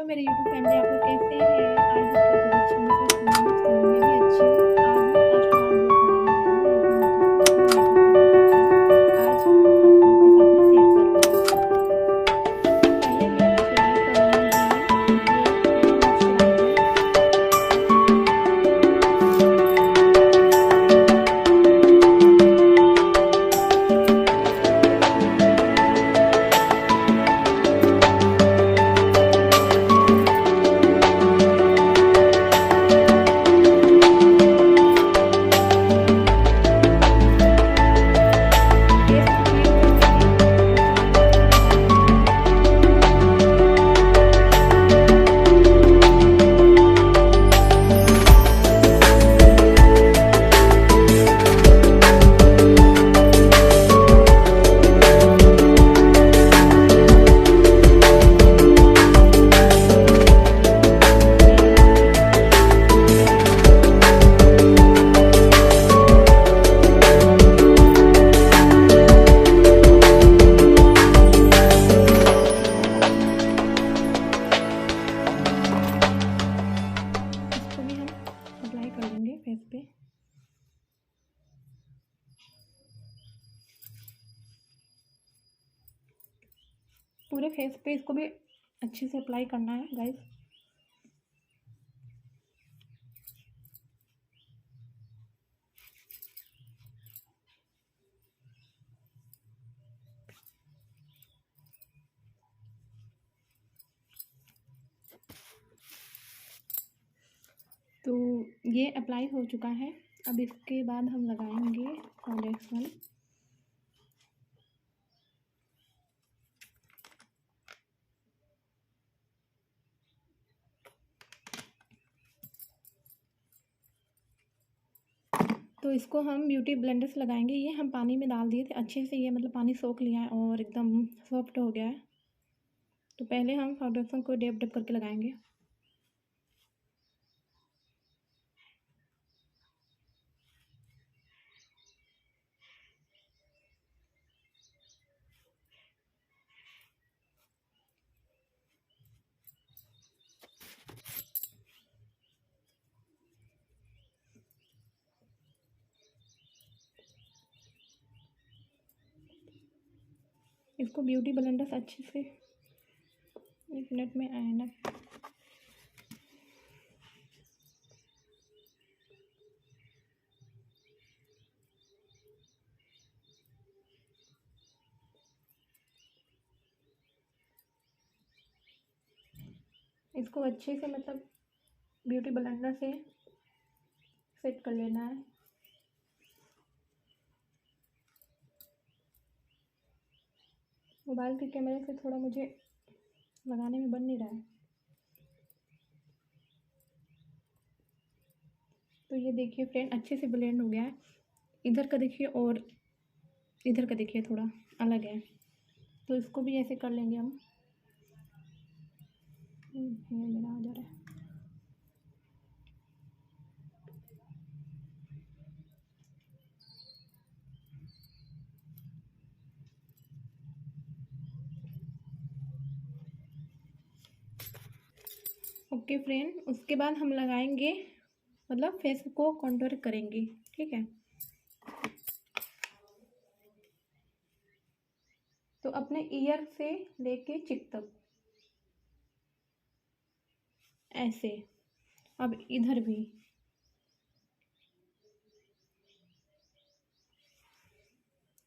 तो मेरे YouTube family आप लोग कैसे हैं? आई होप कि आप अच्छे होंगे। फर्स्ट कमेंट्स करो, मैं भी अच्छी हूँ। आज मैं फर्स्ट बार ब्लॉग बनाने जा रही हूँ अपने मेकअप का, जो मेकअप किट है आज हम आप लोग के साथ में शेयर कर रही हूँ। तो पहले मैं अप्लाई करूँगी ये वाला मॉइस्चराइज़र। फेस को क्लीन करने के लिए मॉइस्चराइज़र लगाएंगे। इसको भी हम अप्लाई कर लेंगे फेस पे। पूरे फेस पे इसको भी अच्छे से अप्लाई करना है गाइस। तो ये अप्लाई हो चुका है। अब इसके बाद हम लगाएंगे फाउंडेशन। तो इसको हम ब्यूटी ब्लेंडर से लगाएंगे। ये हम पानी में डाल दिए थे अच्छे से, ये मतलब पानी सोख लिया है और एकदम सॉफ्ट हो गया है। तो पहले हम फाउंडेशन को डैब डैब करके लगाएंगे। इसको ब्यूटी ब्लेंडर से अच्छे से 1 मिनट में आना। इसको अच्छे से मतलब ब्यूटी ब्लेंडर से सेट कर लेना है। मोबाइल के कैमरे से थोड़ा मुझे लगाने में बन नहीं रहा है। तो ये देखिए फ्रेंड अच्छे से ब्लेंड हो गया है। इधर का देखिए और इधर का देखिए थोड़ा अलग है। तो इसको भी ऐसे कर लेंगे हम। ये मेरा आ जा रहा है। ओके फ्रेंड, उसके बाद हम लगाएंगे मतलब फेस को कॉन्टूर करेंगे, ठीक है। तो अपने ईयर से लेके चिक तक ऐसे। अब इधर भी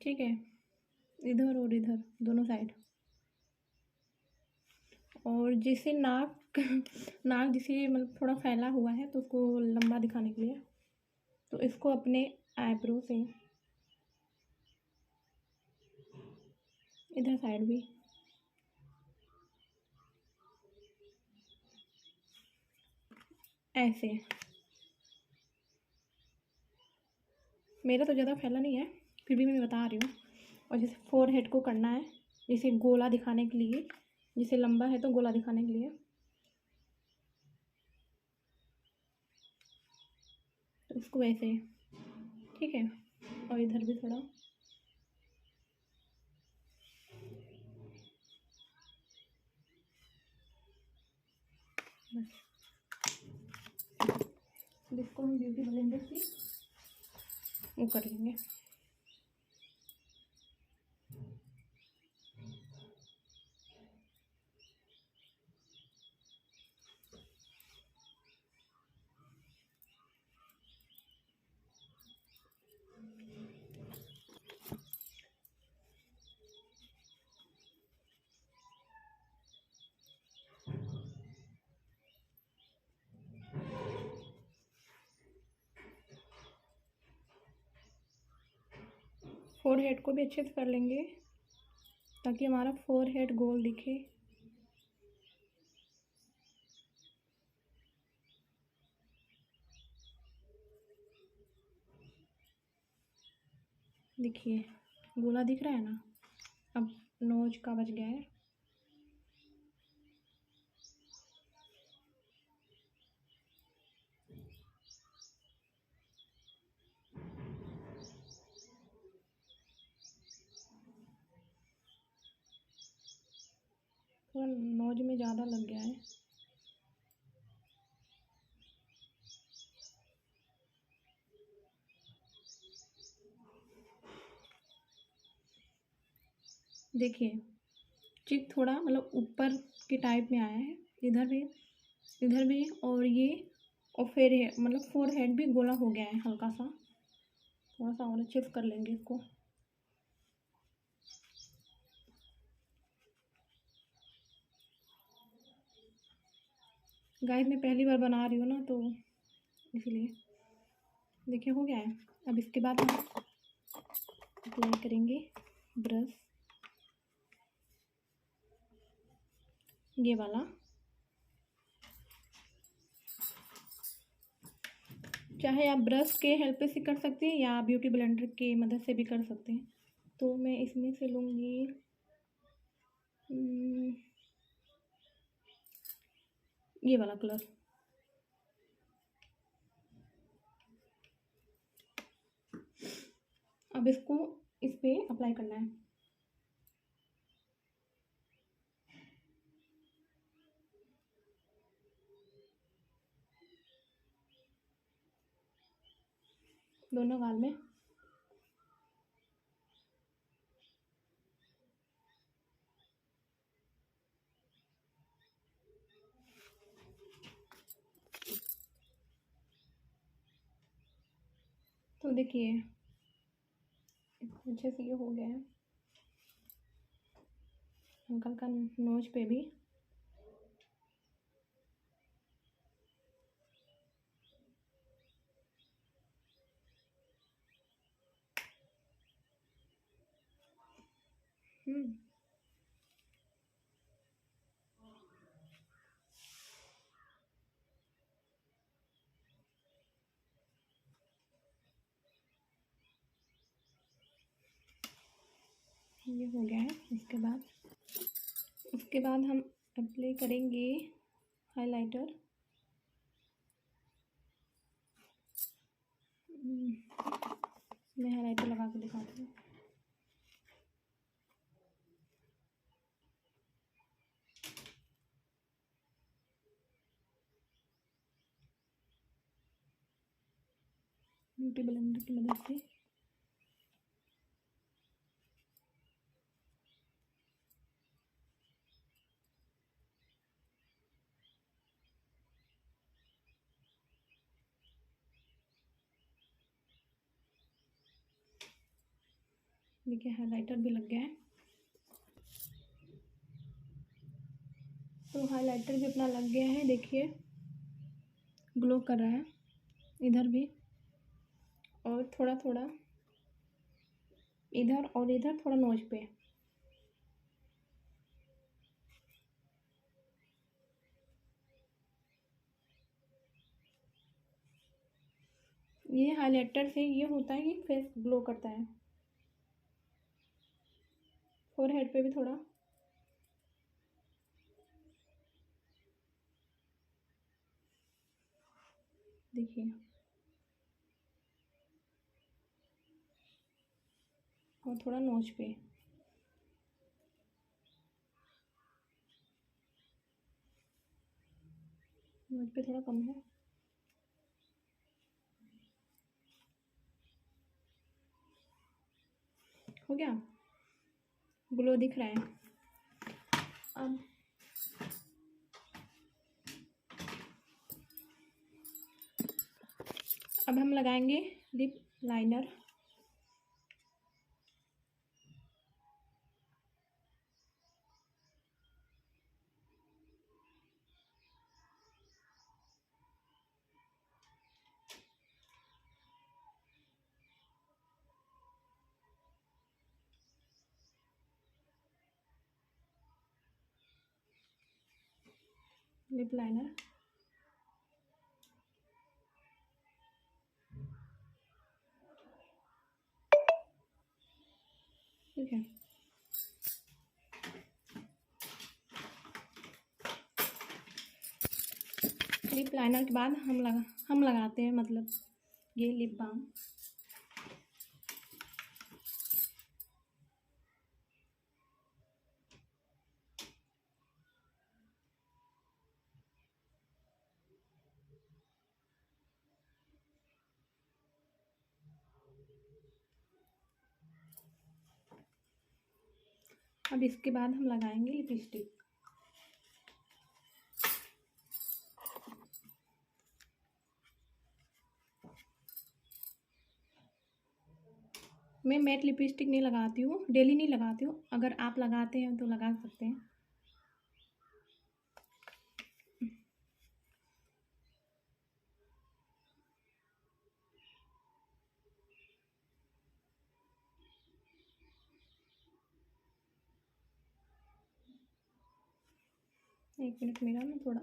ठीक है, इधर और इधर दोनों साइड। और जैसे नाक नाक जैसे मतलब थोड़ा फैला हुआ है तो उसको लंबा दिखाने के लिए तो इसको अपने आईब्रो से इधर साइड भी ऐसे। मेरा तो ज़्यादा फैला नहीं है, फिर भी मैं बता रही हूँ। और जैसे फोरहेड को करना है जैसे गोला दिखाने के लिए, जैसे लंबा है तो गोला दिखाने के लिए। तो इसको वैसे, ठीक है। और इधर भी थोड़ा बस इसको हम ब्यूटी ब्लेंडर से वो कर लेंगे। फोरहेड को भी अच्छे से कर लेंगे ताकि हमारा फोरहेड गोल दिखे। देखिए गोला दिख रहा है ना। अब नोज का बच गया है। थोड़ा नोज में ज़्यादा लग गया है। देखिए चिक थोड़ा मतलब ऊपर के टाइप में आया है, इधर भी और ये, और फिर मतलब फोरहेड भी गोला हो गया है हल्का सा। थोड़ा सा और अच्छे से कर लेंगे इसको। गाइस मैं पहली बार बना रही हूँ ना, तो इसलिए। देखिए हो गया है। अब इसके बाद हम अप्लाई करेंगे ब्रश, ये वाला। चाहे आप ब्रश के हेल्प से कर सकते हैं या ब्यूटी ब्लेंडर की मदद से भी कर सकते हैं। तो मैं इसमें से लूँगी ये वाला कलर। अब इसको इस पे अप्लाई करना है। दोनों गाल में। तो देखिए अच्छे से ये हो गया है। हल्का हल्का नोज पे भी। ये हो गया है। उसके बाद हम अप्लाई करेंगे हाइलाइटर। मैं हाइलाइटर लगा के दिखाती हूँ। ब्यूटी ब्लेंडर की मदद से। देखिए हाइलाइटर भी लग गया है। तो हाइलाइटर भी अपना लग गया है। देखिए ग्लो कर रहा है इधर भी, और थोड़ा थोड़ा इधर और इधर थोड़ा नोज पे। ये हाइलाइटर से ये होता है कि फेस ग्लो करता है। फोरहेड पे भी थोड़ा। देखिए और थोड़ा नोज पे। मुझ पे थोड़ा कम है। हो गया, ग्लो दिख रहा है। अब हम लगाएंगे लिप लाइनर। लिप लाइनर ठीक है। लिप लाइनर के बाद हम लगाते हैं मतलब ये लिप बाम। अब इसके बाद हम लगाएंगे लिपस्टिक। मैं मैट लिपस्टिक नहीं लगाती हूँ, डेली नहीं लगाती हूँ। अगर आप लगाते हैं तो लगा सकते हैं। एक मिनट मेरा ना थोड़ा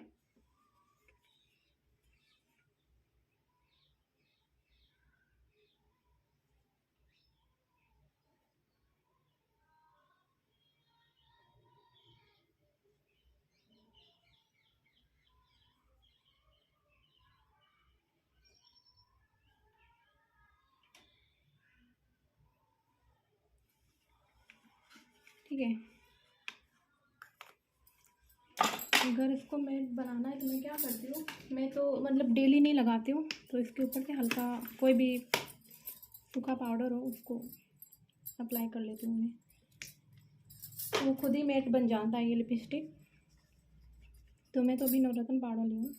ठीक है। अगर इसको मैं बनाना है तो मैं क्या करती हूँ, मैं तो मतलब डेली नहीं लगाती हूँ, तो इसके ऊपर से हल्का कोई भी सूखा पाउडर हो उसको अप्लाई कर लेती हूँ मैं, तो वो खुद ही मैट बन जाता है ये लिपस्टिक। तो मैं तो अभी नवरत्न पाउडर ली हूँ।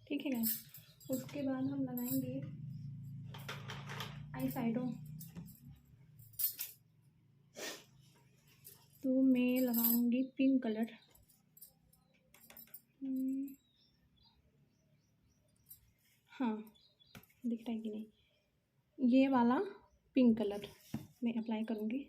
ठीक है गाइस, उसके बाद हम लगाएंगे आई शैडो। तो मैं लगाऊंगी पिंक कलर। हाँ, दिख रहा है कि नहीं, ये वाला पिंक कलर मैं अप्लाई करूँगी।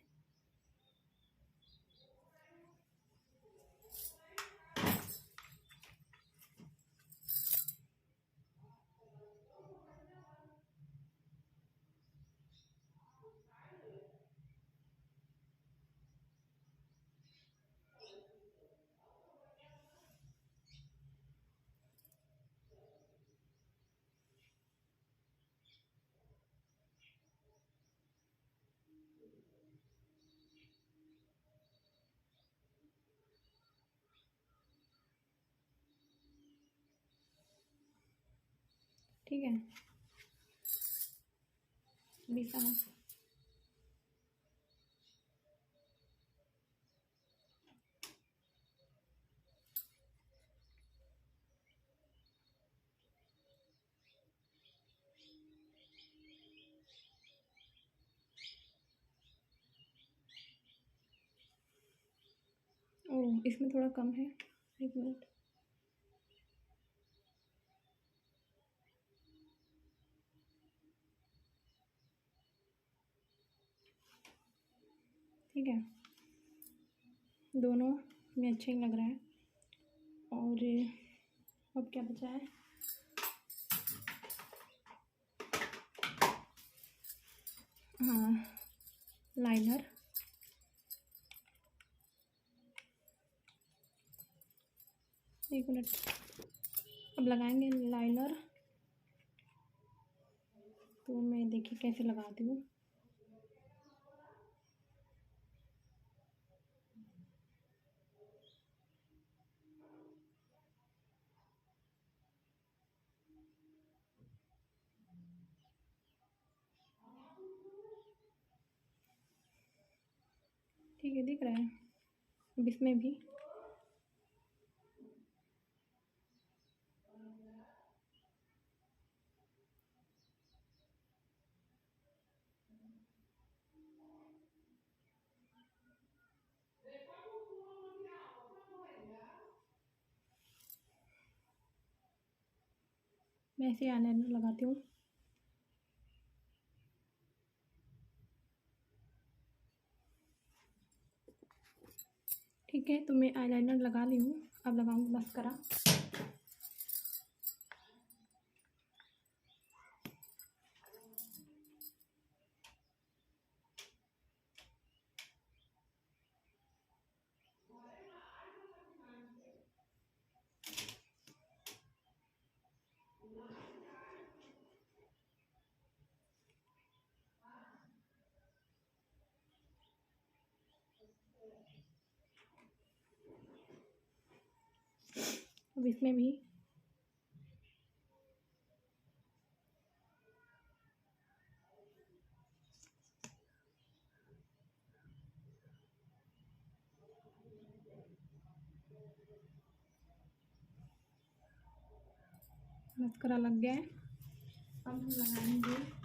ठीक है, बीसा ओह, इसमें थोड़ा कम है, एक मिनट। ठीक है, दोनों में अच्छे ही लग रहा है। और अब क्या बचा है, हाँ लाइनर। एक मिनट, अब लगाएंगे लाइनर। तो मैं देखिए कैसे लगाती हूँ। ठीक है, दिख रहा है। अब इसमें भी मैं ऐसे आईलाइनर लगाती हूँ। ठीक है, तो मैं आईलाइनर लगा ली हूँ। अब लगाऊंगी मस्करा। अब इसमें भी मस्करा लग गया है। अब हम लगाएंगे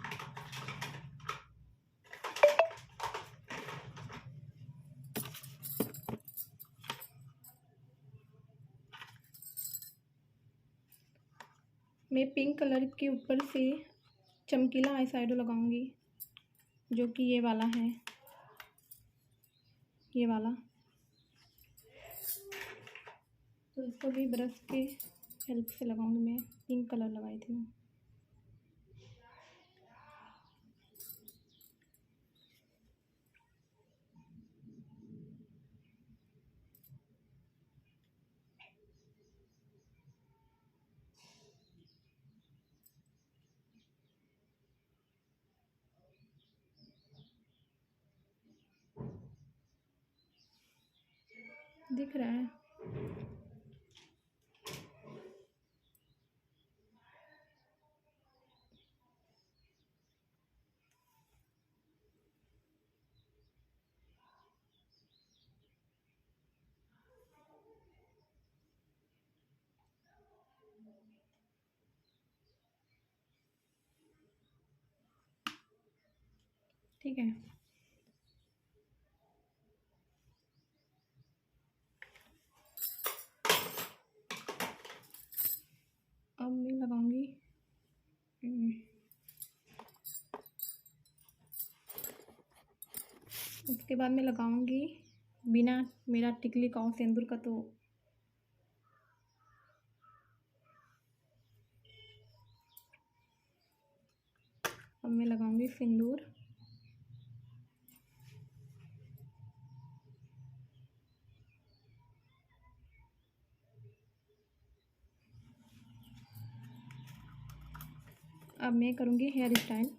मैं पिंक कलर के ऊपर से चमकीला आई शैडो लगाऊंगी, जो कि ये वाला है, ये वाला। तो इसको भी ब्रश के हेल्प से लगाऊंगी। मैं पिंक कलर लगाई थी। दिख रहा है। ठीक है, अब मैं लगाऊंगी उसके बाद मैं लगाऊंगी बिना मेरा टिकली का और सिंदूर का। तो अब मैं लगाऊंगी सिंदूर। अब मैं करूंगी हेयर स्टाइल।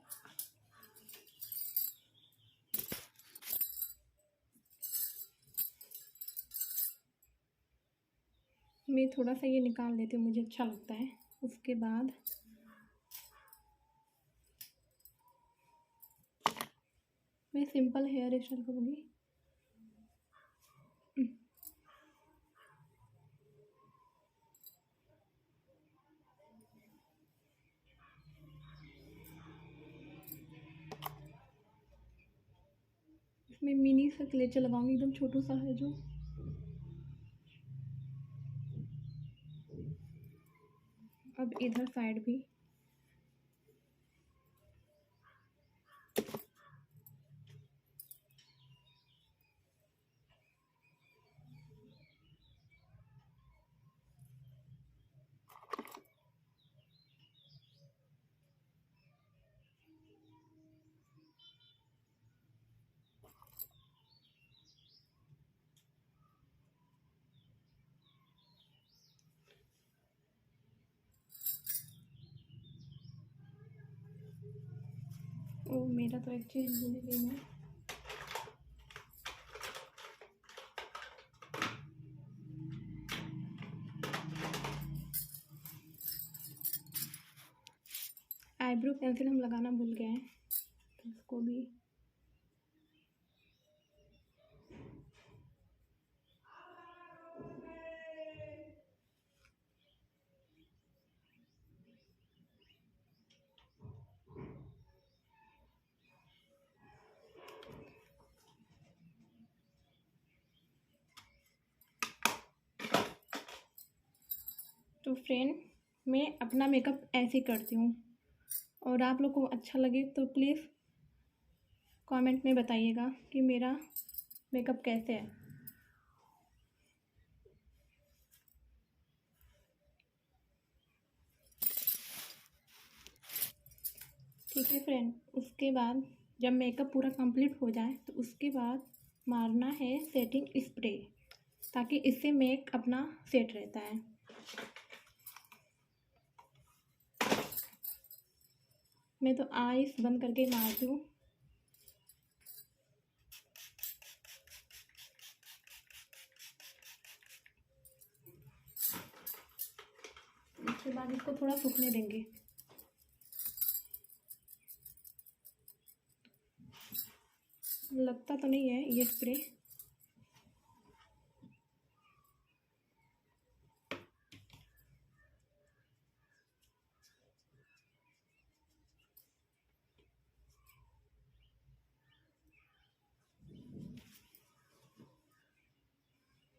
मैं थोड़ा सा ये निकाल देती हूँ, मुझे अच्छा लगता है। उसके बाद मैं सिंपल हेयर स्टाइल करूँगी। इसमें मिनी सा क्लेचर लगाऊंगी, एकदम छोटू सा है जो। अब इधर साइड भी ओ मेरा तो एक चीज़ भूल गई मैं। आईब्रो पेंसिल हम लगाना भूल गए हैं, तो इसको भी तो फ्रेंड, मैं अपना मेकअप ऐसे करती हूँ, और आप लोग को अच्छा लगे तो प्लीज़ कमेंट में बताइएगा कि मेरा मेकअप कैसे है। ठीक है फ्रेंड, उसके बाद जब मेकअप पूरा कंप्लीट हो जाए तो उसके बाद मारना है सेटिंग स्प्रे, ताकि इससे मेक अपना सेट रहता है। मैं तो आईज बंद करके मारती हूँ। उसके बाद इसको थोड़ा सूखने देंगे। लगता तो नहीं है ये स्प्रे।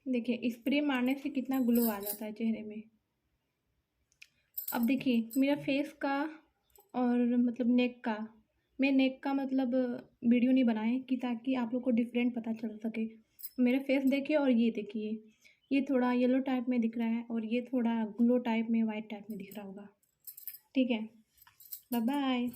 देखिए स्प्रे मारने से कितना ग्लो आ जाता है चेहरे में। अब देखिए मेरा फेस का और मतलब नेक का, मैं नेक का मतलब वीडियो नहीं बनाए कि ताकि आप लोग को डिफरेंट पता चल सके। मेरा फेस देखिए और ये देखिए, ये थोड़ा येलो टाइप में दिख रहा है और ये थोड़ा ग्लो टाइप में वाइट टाइप में दिख रहा होगा। ठीक है, बाय बाय।